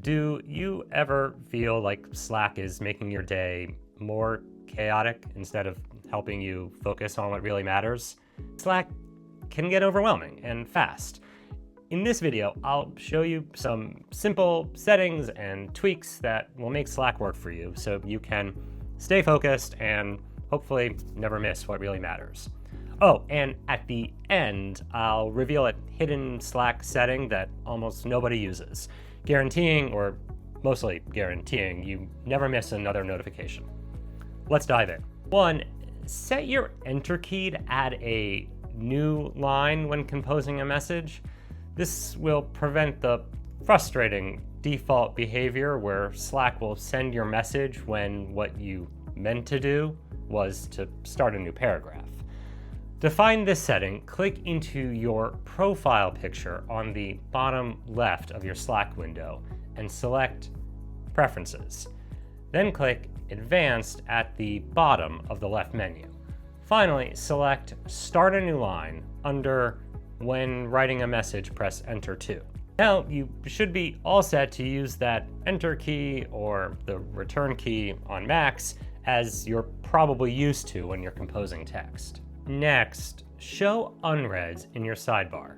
Do you ever feel like Slack is making your day more chaotic instead of helping you focus on what really matters? Slack can get overwhelming and fast. In this video, I'll show you some simple settings and tweaks that will make Slack work for you so you can stay focused and hopefully never miss what really matters. Oh, and at the end, I'll reveal a hidden Slack setting that almost nobody uses, guaranteeing, or mostly guaranteeing, you never miss another notification. Let's dive in. 1, set your enter key to add a new line when composing a message. This will prevent the frustrating default behavior where Slack will send your message when what you meant to do was to start a new paragraph. To find this setting, click into your profile picture on the bottom left of your Slack window and select Preferences. Then click Advanced at the bottom of the left menu. Finally, select Start a New Line under When writing a message, press Enter 2. Now you should be all set to use that Enter key or the Return key on Macs as you're probably used to when you're composing text. Next, show unreads in your sidebar.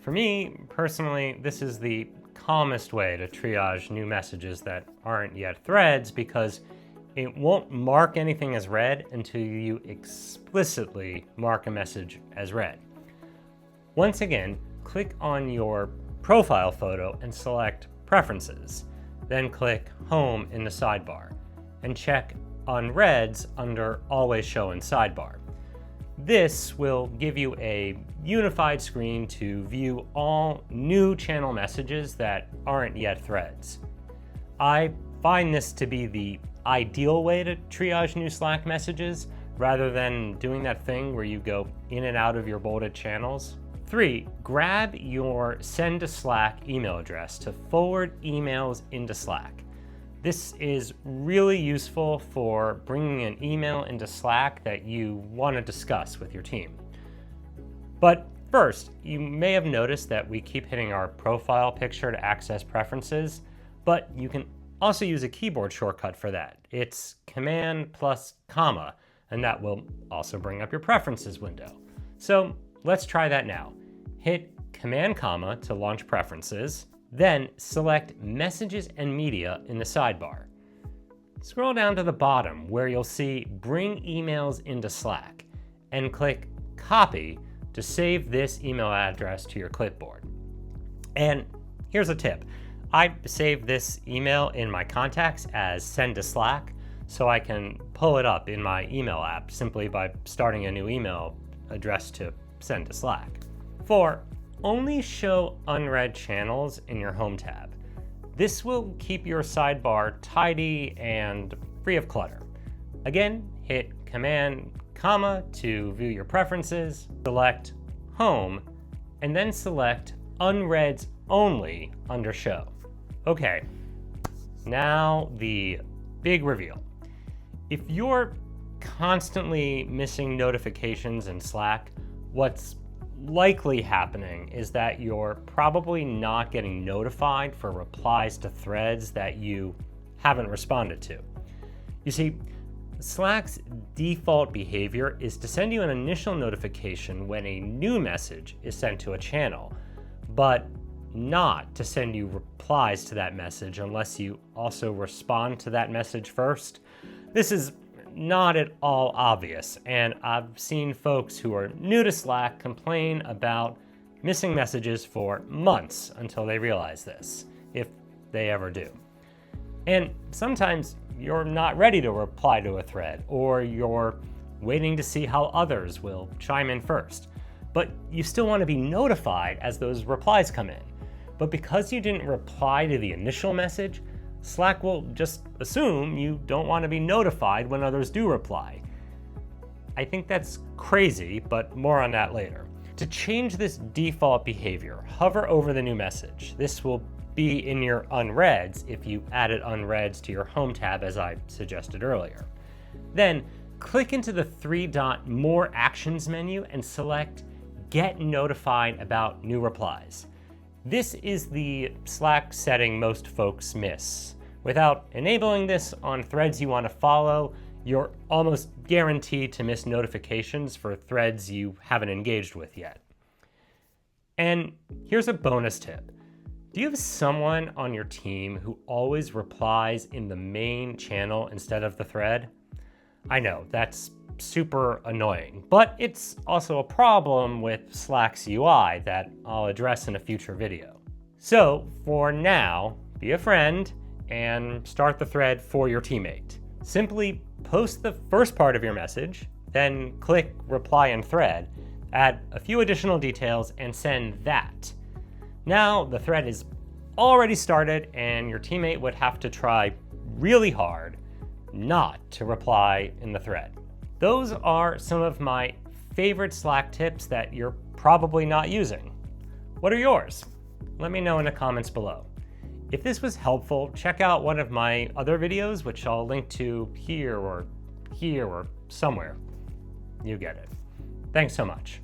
For me, personally, this is the calmest way to triage new messages that aren't yet threads because it won't mark anything as read until you explicitly mark a message as read. Once again, click on your profile photo and select Preferences. Then click Home in the sidebar and check Unreads under Always Show in Sidebar. This will give you a unified screen to view all new channel messages that aren't yet threads. I find this to be the ideal way to triage new Slack messages rather than doing that thing where you go in and out of your bolded channels. 3, grab your Send to Slack email address to forward emails into Slack. This is really useful for bringing an email into Slack that you want to discuss with your team. But first, you may have noticed that we keep hitting our profile picture to access preferences, but you can also use a keyboard shortcut for that. It's Command plus comma, and that will also bring up your preferences window. So let's try that now. Hit Command comma to launch preferences. Then select Messages and Media in the sidebar. Scroll down to the bottom where you'll see Bring Emails into Slack and click Copy to save this email address to your clipboard. And here's a tip. I save this email in my contacts as Send to Slack so I can pull it up in my email app simply by starting a new email address to send to Slack. 4, only show unread channels in your Home tab. This will keep your sidebar tidy and free of clutter. Again, hit Command, comma to view your preferences, select Home, and then select Unreads Only under Show. Okay, now the big reveal. If you're constantly missing notifications in Slack, what's likely happening is that you're probably not getting notified for replies to threads that you haven't responded to. You see, Slack's default behavior is to send you an initial notification when a new message is sent to a channel, but not to send you replies to that message unless you also respond to that message first. This is not at all obvious, and I've seen folks who are new to Slack complain about missing messages for months until they realize this, if they ever do. And sometimes you're not ready to reply to a thread, or you're waiting to see how others will chime in first, but you still want to be notified as those replies come in. But because you didn't reply to the initial message, Slack will just assume you don't want to be notified when others do reply. I think that's crazy, but more on that later. To change this default behavior, hover over the new message. This will be in your unreads if you added unreads to your Home tab as I suggested earlier. Then click into the 3-dot More Actions menu and select Get Notified about New Replies. This is the Slack setting most folks miss. Without enabling this on threads you want to follow, you're almost guaranteed to miss notifications for threads you haven't engaged with yet. And here's a bonus tip. Do you have someone on your team who always replies in the main channel instead of the thread? I know, that's super annoying, but it's also a problem with Slack's UI that I'll address in a future video. So for now, be a friend and start the thread for your teammate. Simply post the first part of your message, then click reply in thread, add a few additional details, and send that. Now the thread is already started and your teammate would have to try really hard not to reply in the thread. Those are some of my favorite Slack tips that you're probably not using. What are yours? Let me know in the comments below. If this was helpful, check out one of my other videos, which I'll link to here or somewhere. You get it. Thanks so much.